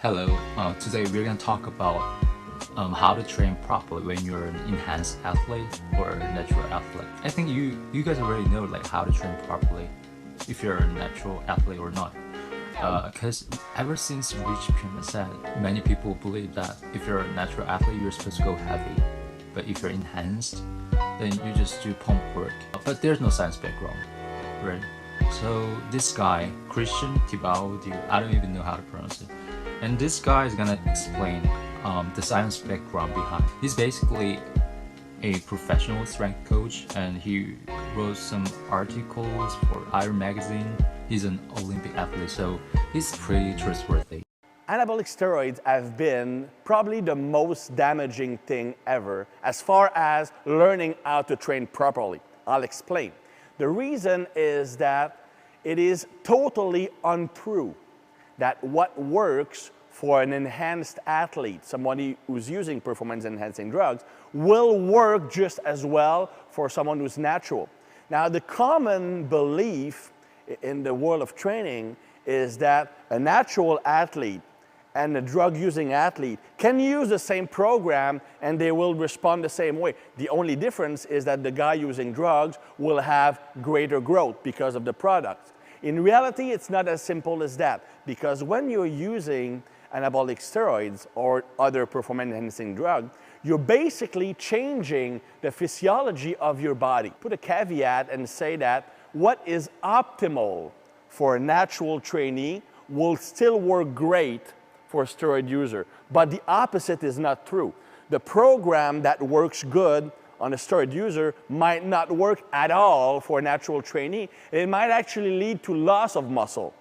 Hello, today we're going to talk about how to train properly when you're an enhanced athlete or a natural athlete. I think you guys already know like how to train properly if you're a natural athlete or not. Because ever since Rich Pyramid said, many people believe that if you're a natural athlete, you're supposed to go heavy. But if you're enhanced, then you just do pump work. But there's no science background, right? So this guy, Christian Tibaudio, I don't even know how to pronounce it. And this guy is gonna explain the science background behind. He's basically a professional strength coach, and he wrote some articles for Iron Magazine. He's an Olympic athlete, so he's pretty trustworthy. Anabolic steroids have been probably the most damaging thing ever as far as learning how to train properly. I'll explain. The reason is that it is totally untrue that what works for an enhanced athlete, somebody who's using performance-enhancing drugs, will work just as well for someone who's natural. Now, the common belief in the world of training is that a natural athlete and a drug-using athlete can use the same program and they will respond the same way. The only difference is that the guy using drugs will have greater growth because of the product. In reality, it's not as simple as that, because when you're using anabolic steroids or other performance-enhancing drug, you're basically changing the physiology of your body. Put a caveat and say that what is optimal for a natural trainee will still work great for a steroid user, but the opposite is not true. The program that works good on a steroid user might not work at all for a natural trainee. It might actually lead to loss of muscle.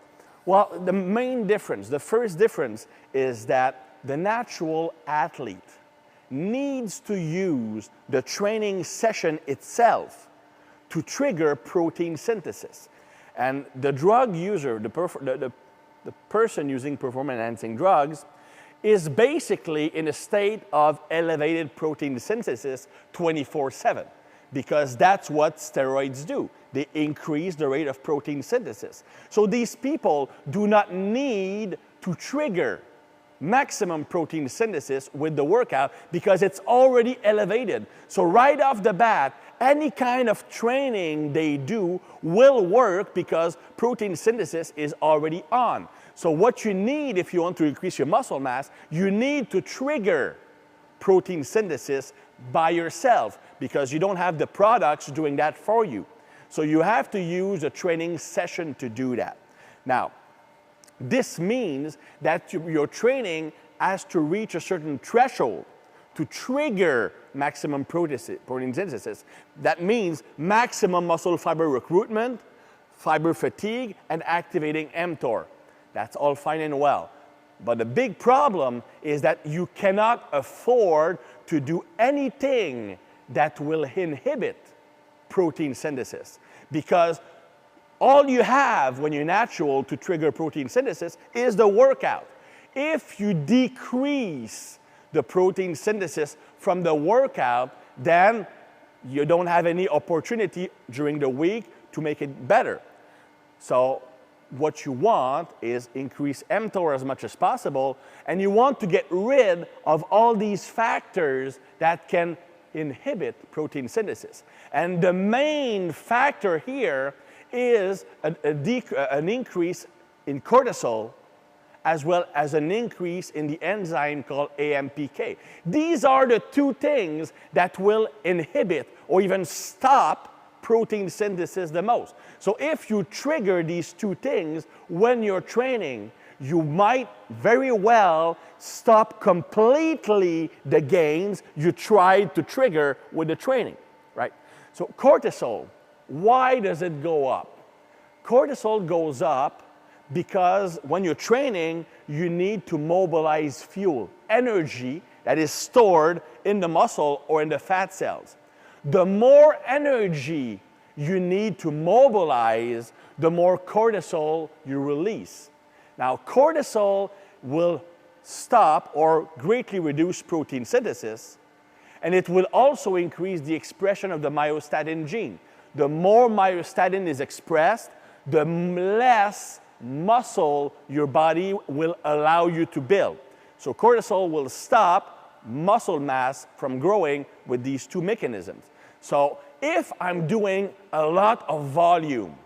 Well, the main difference, the first difference, is that the natural athlete needs to use the training session itself to trigger protein synthesis. And the drug user, the person using performance-enhancing drugs, is basically in a state of elevated protein synthesis 24/7, because that's what steroids do. They increase the rate of protein synthesis. So these people do not need to trigger maximum protein synthesis with the workout because it's already elevated. So right off the bat, any kind of training they do will work because protein synthesis is already on. So what you need if you want to increase your muscle mass, you need to trigger protein synthesis by yourself because you don't have the products doing that for you. So you have to use a training session to do that. Now, this means that your training has to reach a certain threshold to trigger maximum protein synthesis. That means maximum muscle fiber recruitment, fiber fatigue, and activating mTOR. That's all fine and well. But the big problem is that you cannot afford to do anything that will inhibit protein synthesis, because all you have when you're natural to trigger protein synthesis is the workout. If you decrease the protein synthesis from the workout, then you don't have any opportunity during the week to make it better. So what you want is increase mTOR as much as possible, and you want to get rid of all these factors that can inhibit protein synthesis. And the main factor here is an increase in cortisol, as well as an increase in the enzyme called AMPK. These are the two things that will inhibit or even stop protein synthesis the most. So if you trigger these two things when you're training, you might very well stop completely the gains you tried to trigger with the training, right? So cortisol, why does it go up? Cortisol goes up because when you're training, you need to mobilize fuel, energy that is stored in the muscle or in the fat cells. The more energy you need to mobilize, the more cortisol you release. Now, cortisol will stop or greatly reduce protein synthesis, and it will also increase the expression of the myostatin gene. The more myostatin is expressed, the less muscle your body will allow you to build. So cortisol will stop muscle mass from growing with these two mechanisms. So if I'm doing a lot of volume,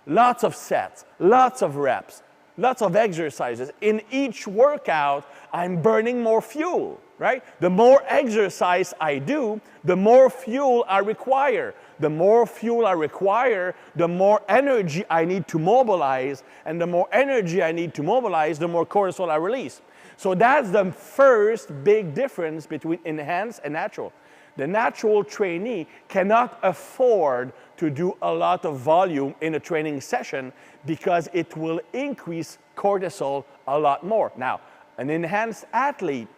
lots of sets, lots of reps, lots of exercises, in each workout, I'm burning more fuel, right? The more exercise I do, the more fuel I require. The more fuel I require, the more energy I need to mobilize, and the more energy I need to mobilize, the more cortisol I release. So that's the first big difference between enhanced and natural. The natural trainee cannot afford to do a lot of volume in a training session because it will increase cortisol a lot more. Now, an enhanced athlete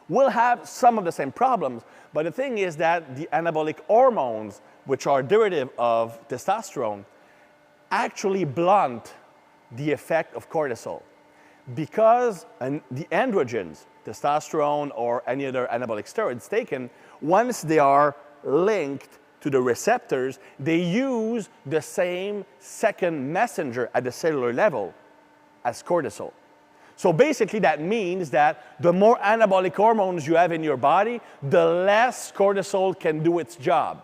will have some of the same problems, but the thing is that the anabolic hormones, which are derivative of testosterone, actually blunt the effect of cortisol. Because the androgens, testosterone or any other anabolic steroids taken, once they are linked to the receptors, they use the same second messenger at the cellular level as cortisol. So basically that means that the more anabolic hormones you have in your body, the less cortisol can do its job.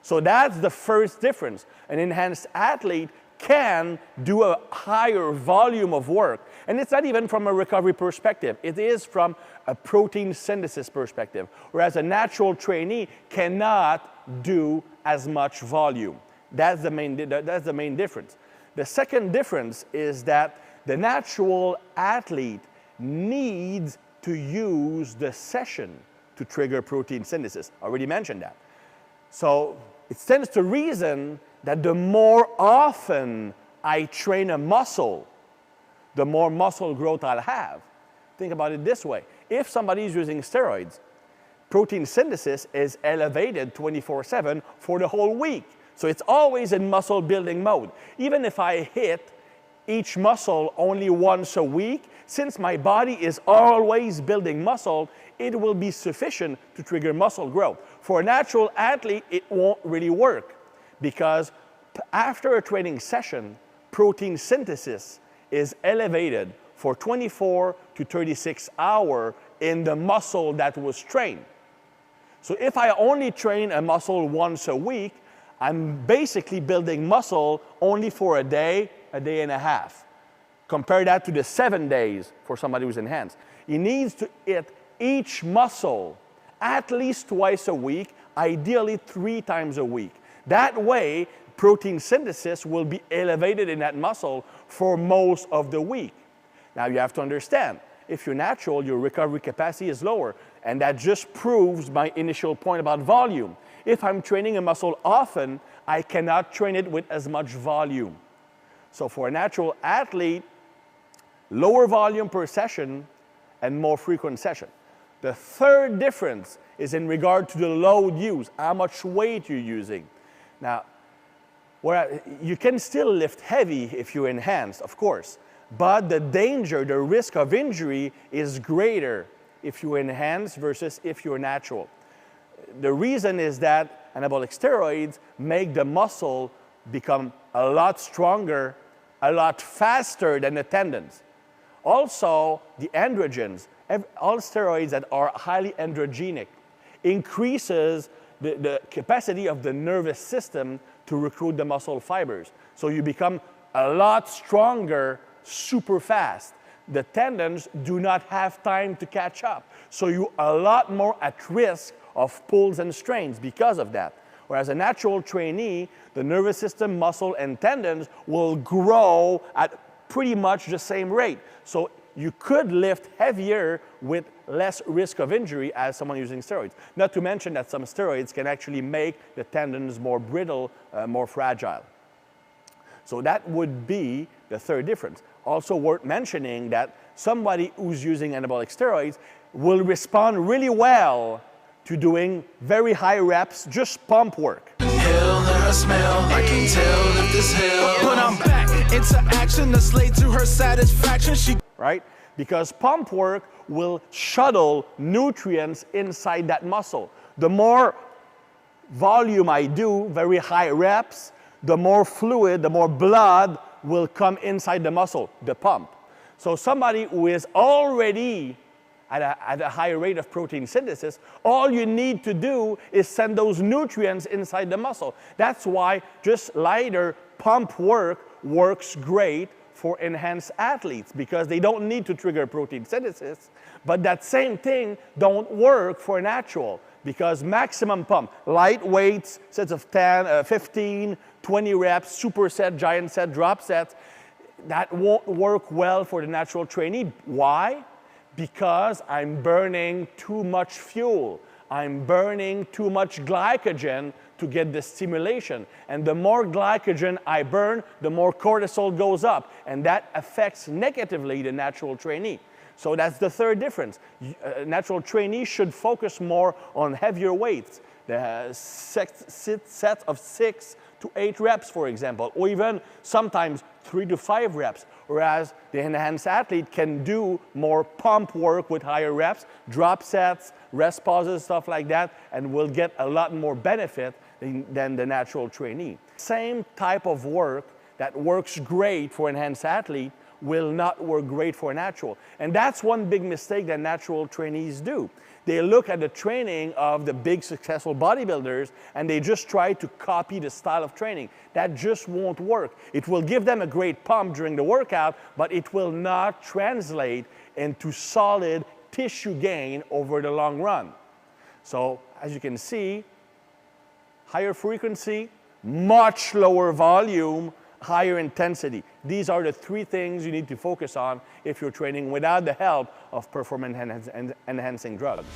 So that's the first difference. An enhanced athlete can do a higher volume of work. And it's not even from a recovery perspective. It is from a protein synthesis perspective. Whereas a natural trainee cannot do as much volume. That's the main difference. The second difference is that the natural athlete needs to use the session to trigger protein synthesis. I already mentioned that. So it stands to reason that the more often I train a muscle, the more muscle growth I'll have. Think about it this way. If somebody is using steroids, protein synthesis is elevated 24/7 for the whole week. So it's always in muscle building mode. Even if I hit each muscle only once a week, since my body is always building muscle, it will be sufficient to trigger muscle growth. For a natural athlete, it won't really work because after a training session, protein synthesis is elevated for 24 to 36 hours in the muscle that was trained. So if I only train a muscle once a week, I'm basically building muscle only for a day and a half. Compare that to the 7 days for somebody who's enhanced. He needs to hit each muscle at least twice a week, ideally 3 times a week. That way, protein synthesis will be elevated in that muscle for most of the week. Now you have to understand, if you're natural, your recovery capacity is lower, and that just proves my initial point about volume. If I'm training a muscle often, I cannot train it with as much volume. So for a natural athlete, lower volume per session and more frequent session. The third difference is in regard to the load used, how much weight you're using. Now, you can still lift heavy if you're enhanced, of course, but the danger, the risk of injury is greater if you're enhanced versus if you're natural. The reason is that anabolic steroids make the muscle become a lot stronger, a lot faster than the tendons. Also, the androgens, all steroids that are highly androgenic, increases the capacity of the nervous system to recruit the muscle fibers. So you become a lot stronger super fast. The tendons do not have time to catch up. So you're a lot more at risk of pulls and strains because of that. Whereas a natural trainee, the nervous system, muscle, and tendons will grow at pretty much the same rate. So you could lift heavier with less risk of injury as someone using steroids. Not to mention that some steroids can actually make the tendons more brittle, more fragile. So that would be the third difference. Also worth mentioning that somebody who's using anabolic steroids will respond really well to doing very high reps, just pump work. Hell, her smell, I can tell if this hell. But I'm back into action, the slave to her satisfaction. Right? Because pump work will shuttle nutrients inside that muscle. The more volume I do, very high reps, the more fluid, the more blood will come inside the muscle, the pump. So somebody who is already at a higher rate of protein synthesis, all you need to do is send those nutrients inside the muscle. That's why just lighter pump work works great for enhanced athletes, because they don't need to trigger protein synthesis, but that same thing don't work for natural, because maximum pump, light weights, sets of 10, 15, 20 reps, superset, giant set, drop sets, that won't work well for the natural trainee. Why? Because I'm burning too much fuel. I'm burning too much glycogen to get the stimulation. And the more glycogen I burn, the more cortisol goes up. And that affects negatively the natural trainee. So that's the third difference. Natural trainees should focus more on heavier weights. The set of 6 to 8 reps, for example, or even sometimes 3 to 5 reps, whereas the enhanced athlete can do more pump work with higher reps, drop sets, rest pauses, stuff like that, and will get a lot more benefit than the natural trainee. Same type of work that works great for enhanced athlete will not work great for natural. And that's one big mistake that natural trainees do. They look at the training of the big successful bodybuilders and they just try to copy the style of training. That just won't work. It will give them a great pump during the workout, but it will not translate into solid tissue gain over the long run. So as you can see, higher frequency, much lower volume, higher intensity. These are the 3 things you need to focus on if you're training without the help of performance enhancing drugs.